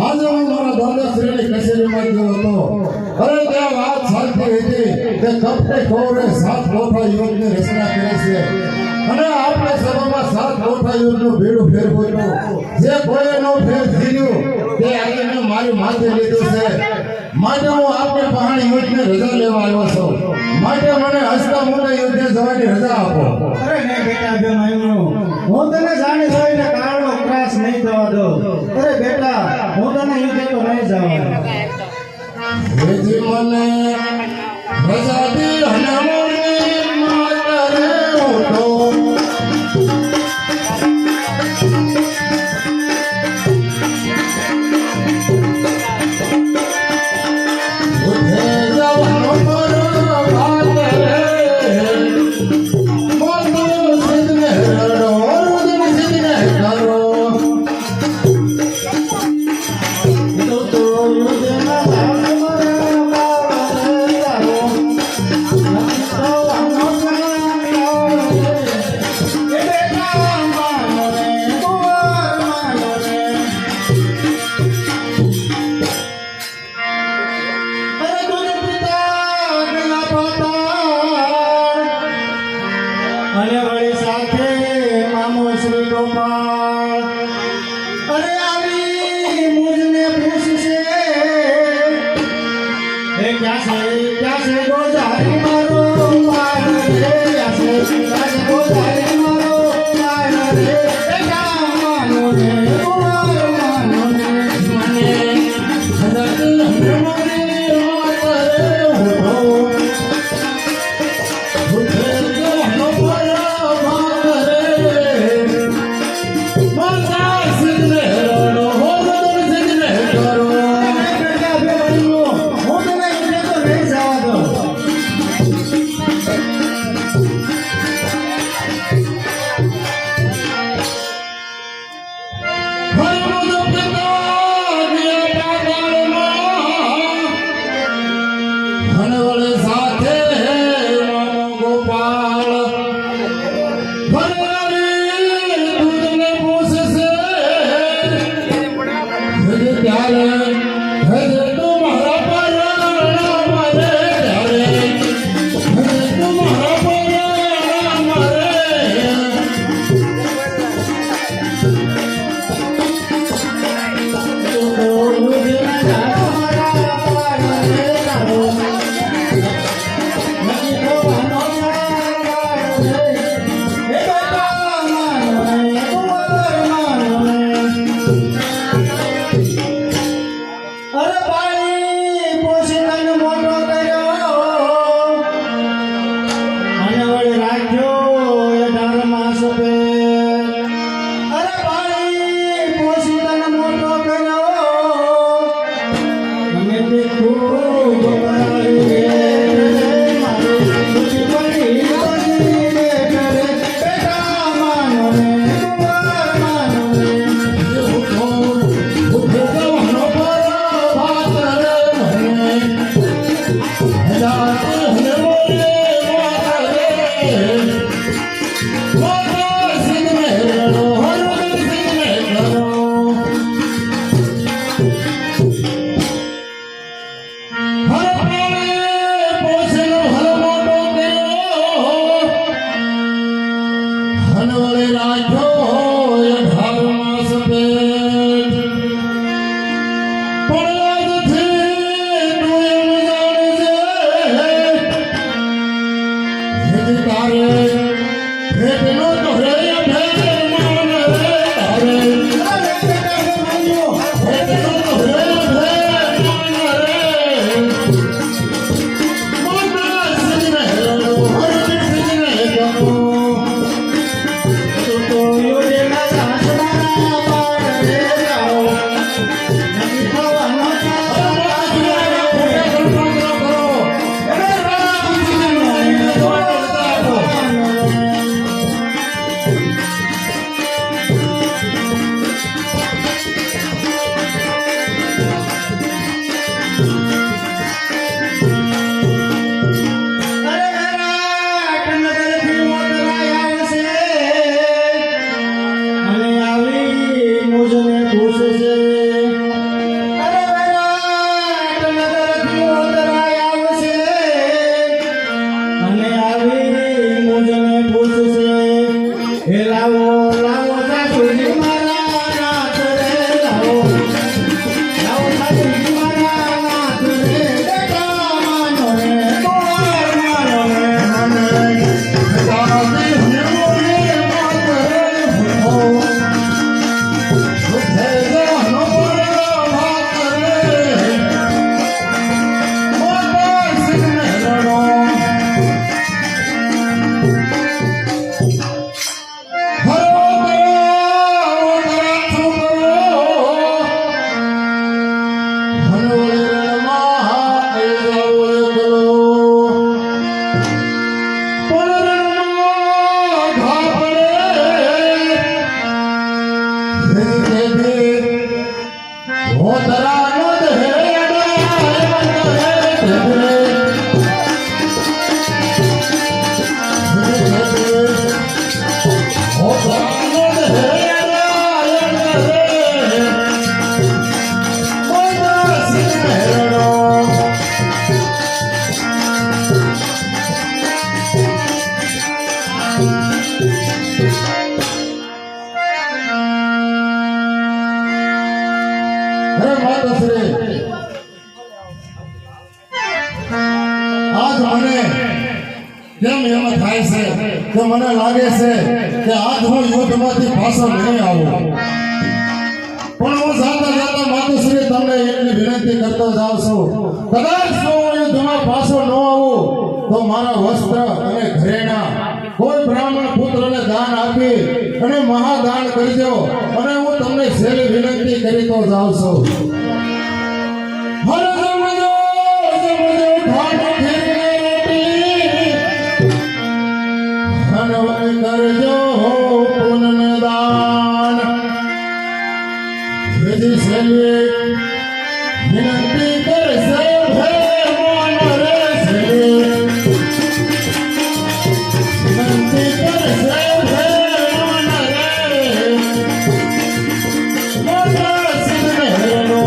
આજે હું મારા દાદાશ્રીની કચેરીમાં ગયો હતો. અરે ત્યાં વાત સાચી હતી કે કપટે કૌરે 7 મોટા યુદ્ધની રચના કરે છે અને આપણે સભામાં 7 મોટા યુદ્ધનું ભેડું ફેરવ્યું. જે કોઈનો ફેર જીર્યું તે આજે મેં મારી માથે લીધું છે. માટે હું આપણે પહાણી યુદ્ધની રજા લેવા આવ્યો છું. માટે મને હસતા મોટા યુદ્ધે જવાની રજા આપો. અરે નહીં બેટા અભિમાન્યુ, હું તને જાણી જોઈને કાળનો ત્રાસ નહીં થવા દઉં. અરે બેટા, હું તને યુદ્ધે તો નહીં જવા. વેજી મને રજા દી અને મોની માતરે ઉઠો. ઉઠે જવાનો મારો ભાત રે. મોતો સિદ્ધને રડો, રુદન સિદ્ધને કરો. તો યુદ્ધના લાવો લાવો સાસુજી મારા નાથ રે લાવો લાવો સાસુજી મારા નાથ રે બેટા માનો રે કુંવર માનો રે દાદી હિમોને માતરે હો સુખે જાનો માતરે મોટા સિંહને રણો કેમ એમ થાય છે કે મને લાગે છે કે આજ હું યુદ્ધમાંથી પાછો નહીં આવું, પણ હું જાતા જાતા માતુશ્રી તમને એટલી વિનંતી કરતો જાઉં છું, કદાચ જો હું યુદ્ધમાં પાછો ન આવું તો મારા વસ્ત્ર અને ઘરેણા કોઈ બ્રાહ્મણ પુત્રને દાન આપી અને મહાદાન કરજો, અને હું તમને છેલ્લી વિનંતી કરી તો જાઉં છું. હર જમજો જમજો ઠાઠ કરજો પુનદાન. વિધિ છેલ્લી વિનંતી કરશે હે મોન રે છેલ્લી વિનંતી કરશે હે મોન રે મોટા સિંહને રણો.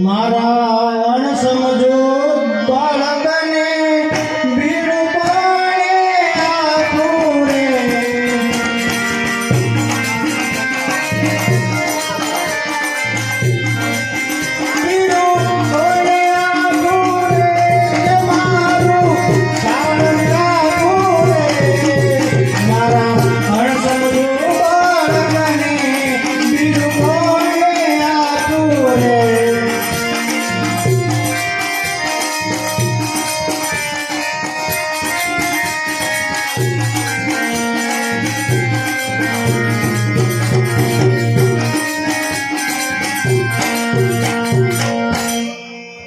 મારા અણસમજો બાળકને બીડું પાડે આપું રે. બીડું પાડે આપું રે, મારું ચારણ રાખું રે. મારા અણસમજો બાળકને બીડું પાડે આપું રે.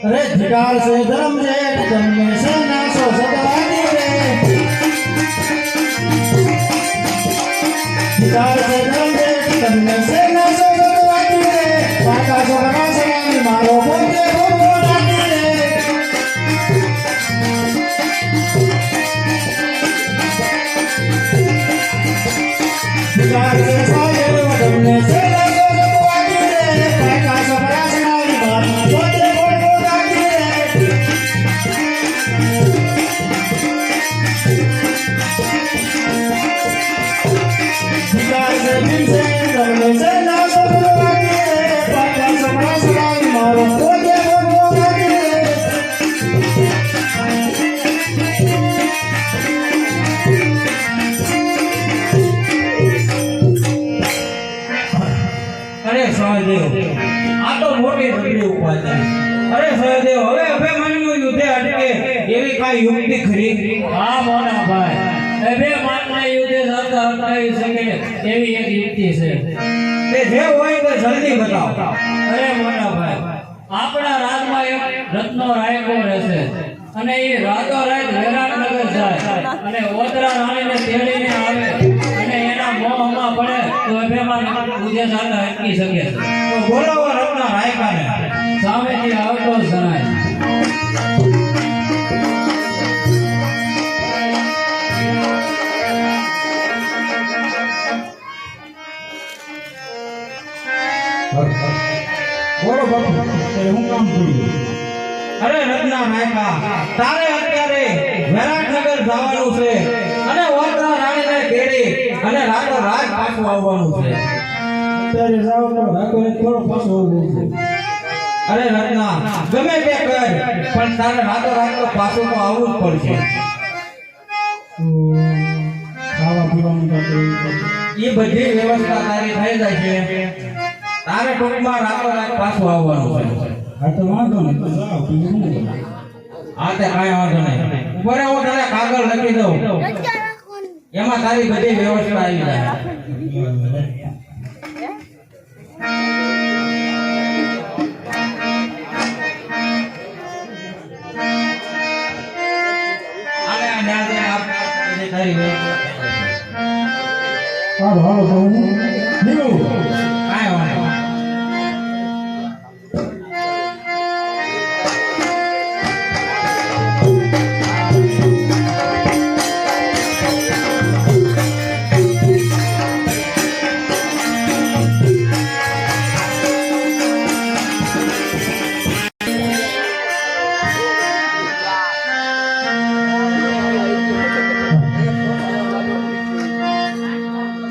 अरे धिकार से धर्म से जन्मे से नासो सतवादी रे. धिकार से धर्म से जन्मे से नासो सतवादी रे. पाका सो बना सलामी मारो बोलते बोलो लागी रे. धिकार से साले जन्मे से नासो सतवादी रे. पाका सो बना सलामी मारो बोलते बोलो लागी रे. धिकार से दिल से जन्मे से नासो सतवादी रे. पाका सो बना सलामी मारो बोलते बोलो लागी रे. અરે સ્વામિદેવ, આ તો મોટી નગરી ઉપાધિ અરે સહદેવ હવે અભિમાનનું યુદ્ધે અટકે એવી કાંઈ યુક્તિ ખરી? હા મોના ભાઈ અભિમાનને યુદ્ધે થતા અટકાવી શકે એવી એક યુક્તિ છે. તે જે હોય તે જલ્દી બતાવો. અરે મોના ભાઈ આપણા રાજમાં એક રત્નો રાયકો રહેશે અને એ રાતોરાત વિરાટનગર જાય અને ઓતરા રાણીને તેડીને આવે અને એના મોહમાં પડે તો અભિમાન પૂજે સાથે અટકી શકે. તો બોલાવો રત્ન રાયકાને. સામેથી આવતો જણાય. બોલો બાપુ હું કામ કર્યું? અરે રત્ના નાયકા તારે અત્યારે વિરાટનગર જવાનું છે અને ઓતરા રાણીને તેડી અને રાતો રાત પાછું આવવાનું છે. અત્યારે જાવ તો રાતોને થોડો પાછો આવવો છે. અરે રત્ના ગમે તે કર પણ તારે રાતો રાત તો પાછું તો આવવું જ પડશે. ખાવા પીવાનું કાંઈ એ બધી વ્યવસ્થા તારી થઈ જાય છે. તારે ટૂંકમાં રાતો રાત પાછું આવવાનું છે. હા તો વાંધો નહીં તો જાઓ બીજું શું કરું? હા તે કાંઈ વાંધો નહીં. ઉપર હું તને કાગળ લખી દઉં એમાં તારી બધી વ્યવસ્થા આવી જાય. આને આ ન્યા દે આપ બધી તારી વ્યવસ્થા. હાલો હાલો તો હું નીકળું. કાંઈ વાંધો નહીં.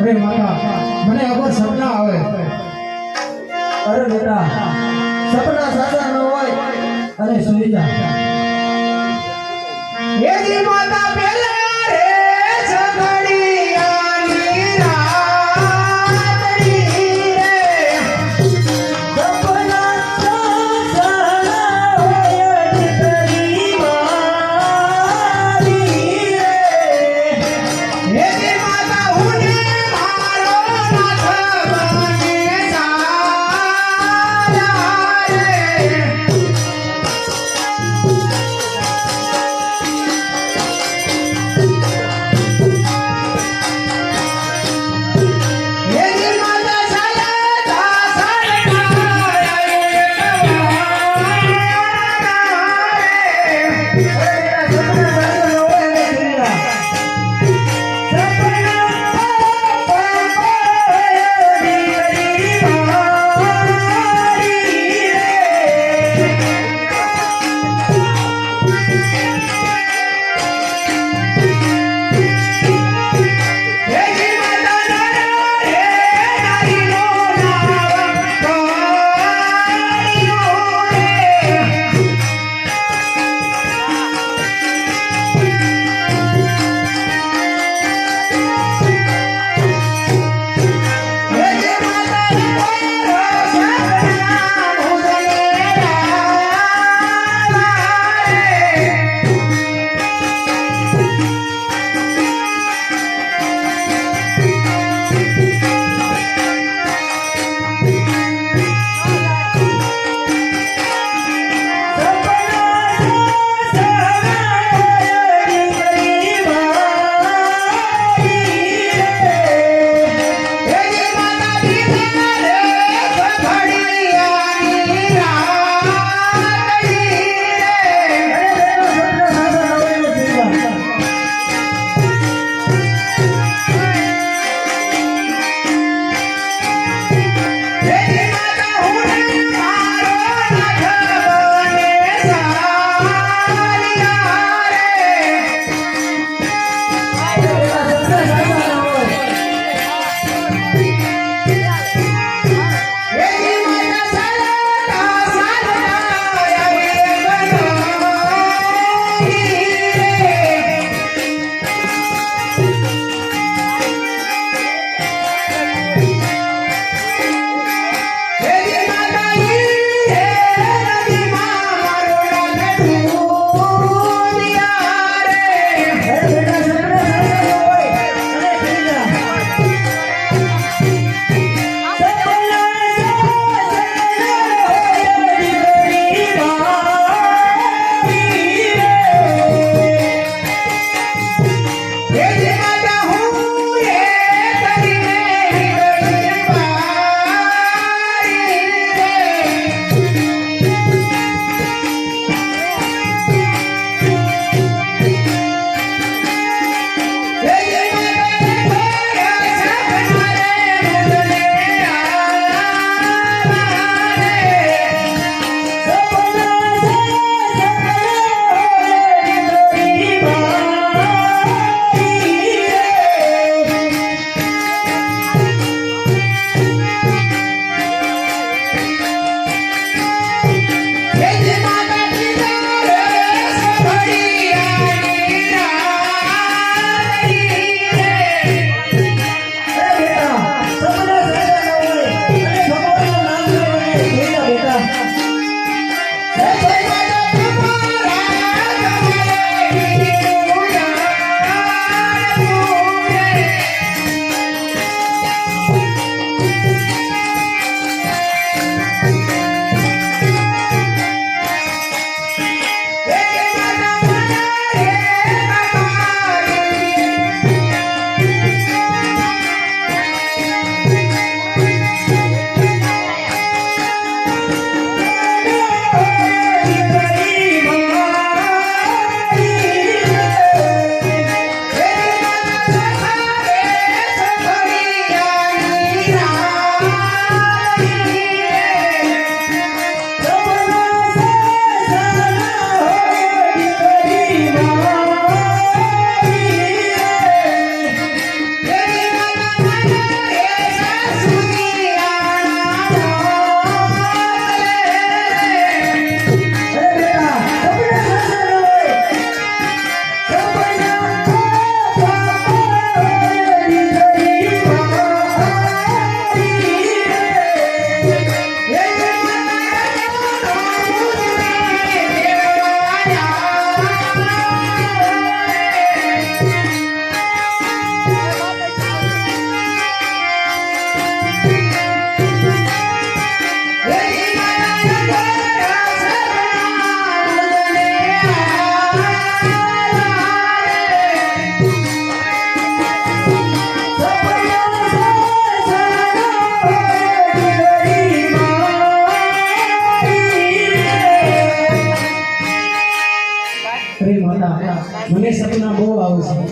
અરે માતા મને અગર સપના આવે. અરે બેટા સપના સાચા ન હોય અને સુઈ જા. એજી માતા પેલા રે સગડિયાની રાતડી રે સપના સાચા હોય કરી મારી રે. એજી માતા હુને મારો નાથ બને સારા રે.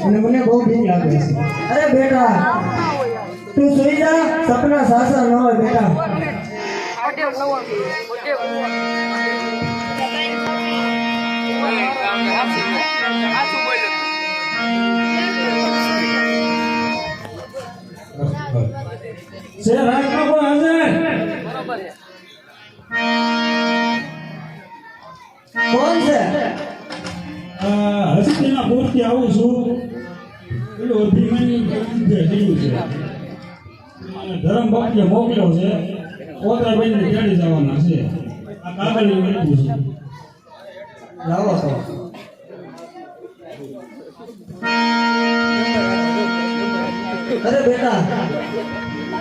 અને મને બહુ બીક લાગે છે. અરે બેટા તું સુઈ જા, સપના સાસા ન હોય બેટા. છે રાજમાં કોઈ હાજર? કોણ છે? હસ્તીના પૂરથી આવું છું. પેલું અભિમાની કર્યું છે. ધરમ ભક્તિએ મોકલ્યો છે. ઓતરાબેનને તેડી જવાના છે. આ કાગળ લખ્યું છે. લાવો તો. અરે બેટા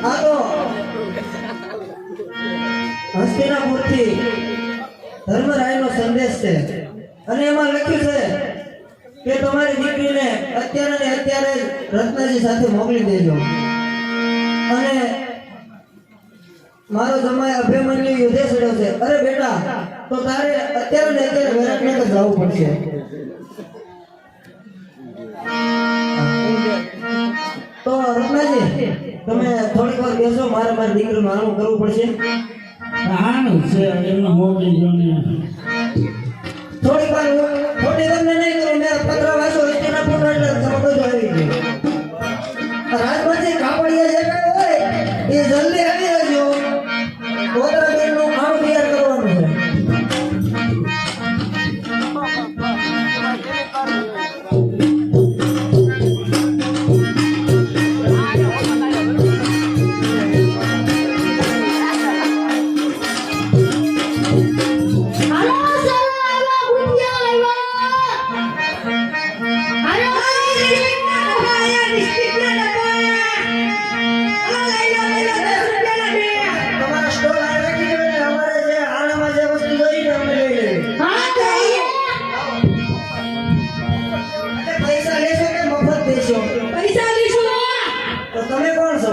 આ તો હસ્તિનાપુરથી ધર્મરાયનો સંદેશ છે અને એમાં લખ્યું છે કે તમારી દીકરીને અત્યારે ને અત્યારે જ રત્નાજી સાથે મોકલી દેજો. અને મારો જમાઈ અભિમન્યુ યુદ્ધે છેડ્યો છે. અરે બેટા તો તારે અત્યારે ને અત્યારે વિરાટનગર જવું પડશે. તો રત્નાજી તમે થોડીક વાર બેસો, મારે મારી દીકરીનું આનું કરવું પડશે. આનું છે એમને મોકલી ગયો ને થોડીક વાર ખોટી તમને નહીં કરું. મેં પત્ર વાંચો એના ફોટો એટલે તમે બધું આવી ગયું. રાજમાંથી કાપડિયા જે કાંઈ હોય એ જલ્દી આવી રહેજો. ગોત્રબેનનું ખાણું તૈયાર કરવાનું છે. તમારા સ્ટોલ આ રાખી દો ને અમારે જે આણામાં જે વસ્તુ જોઈએ ને અમે લઈ લઈએ. એટલે પૈસા લેશો કે મફત દેશો? તો તમે કોણ છો?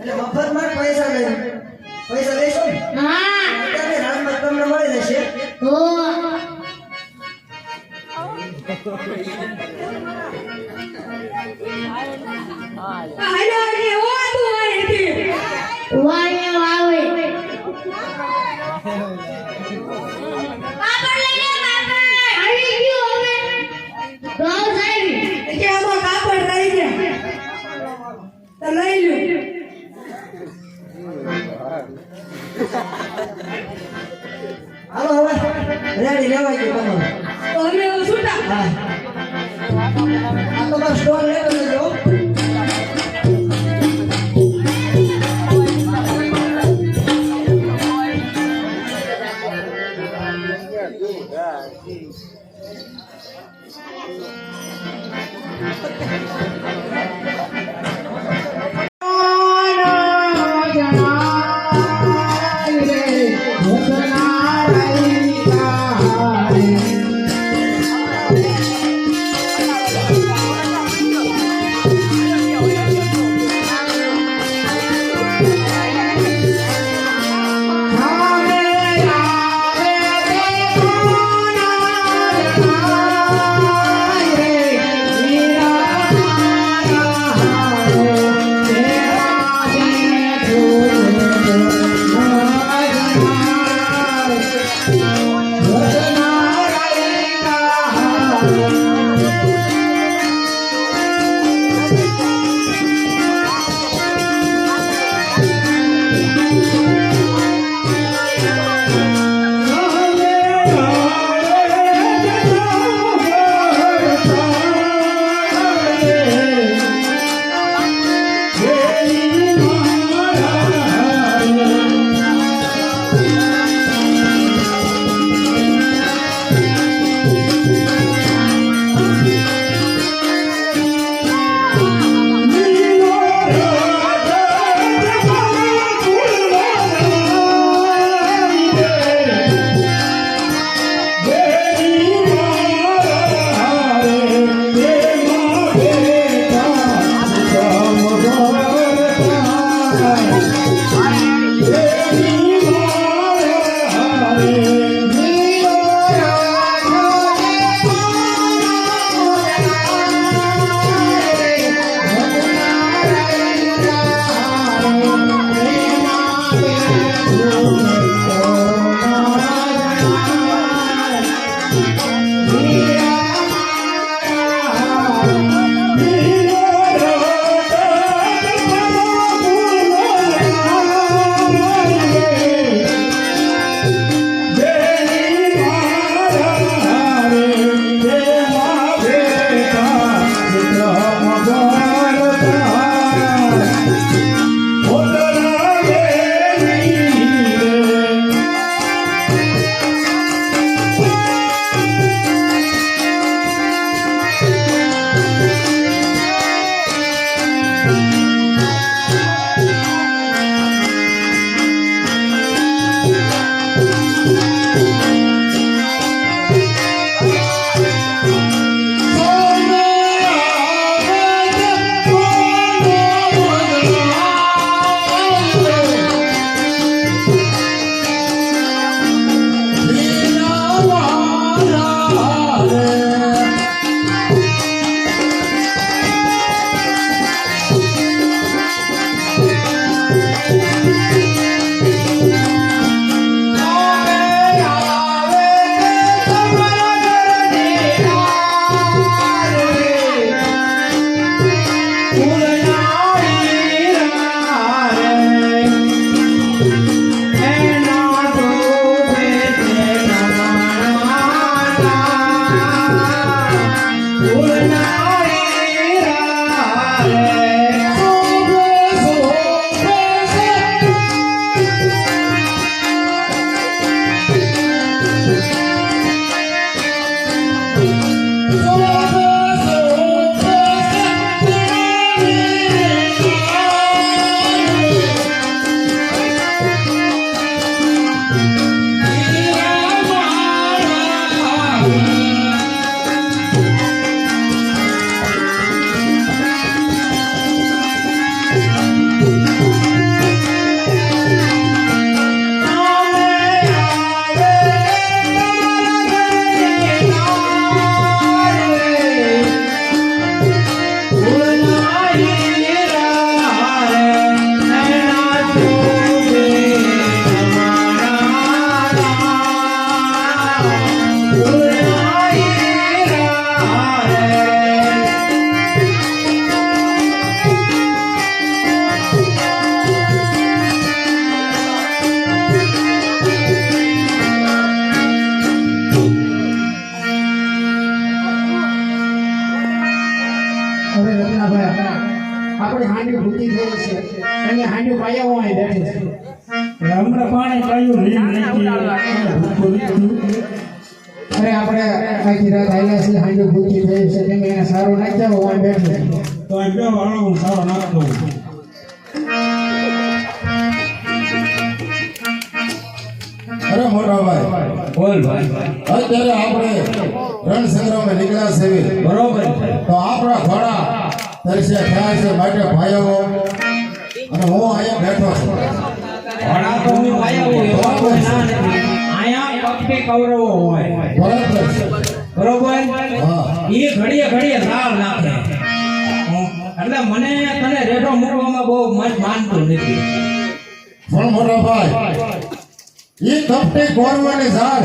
એટલે મફતમાં જ પૈસા લે પૈસા લેશો ને? અત્યારે રાજમાં તમને મળી જશે. હાલો હવે રેડી લેવાય ગયું તમારું. હા આ તમારો સ્ટોલ લેવો લેજો. અને હાંડ્યું પાયા હોય બેઠે છે હમણાં પાણી કાયું લીન નાખી ભૂખું લીધું. અરે આપણે આખી રાત આયલા છે હાંડ્યું ભૂખી થઈ છે તમે એને સારું નાખ્યા હોય બેઠે છે તો આ બે વાળો સારો નાખતો અરે મોટા ભાઈ બોલ ભાઈ અત્યારે આપણે રણ સંગ્રામે નીકળ્યા છે બરોબર તો આપણા ઘોડા તરસ્યા થયા છે માટે ભાઈઓ અને હું અહીંયા બેઠો છું ઘોડા તો હું આયા હું એવા કોઈ ના નથી આયા પક્ષી કૌરવો હોય બરાબર છે બરોબર હા એ ઘડીએ ઘડીએ લાળ નાખે એટલે મને તને રેડો મૂકવામાં બહુ મન માનતું નથી પણ મોટા ભાઈ એ કપટી ગોરવાની ઝાડ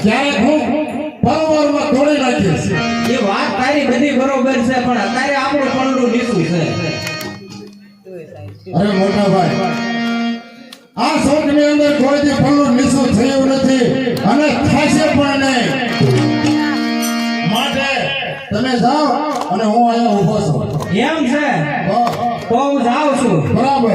ક્યારેક હું પલવારમાં તોડી નાખીશ એ વાત તારી બધી બરોબર છે પણ અત્યારે આપણું પલડું નીચું છે અરે મોટા ભાઈ આ શોકની અંદર કોઈથી પલ્લું નીચું થયું નથી અને થશે પણ નહીં માટે તમે જાઓ અને હું અહીંયા ઊભો છું એમ છે હા, તો હું જાઉં છું બરાબર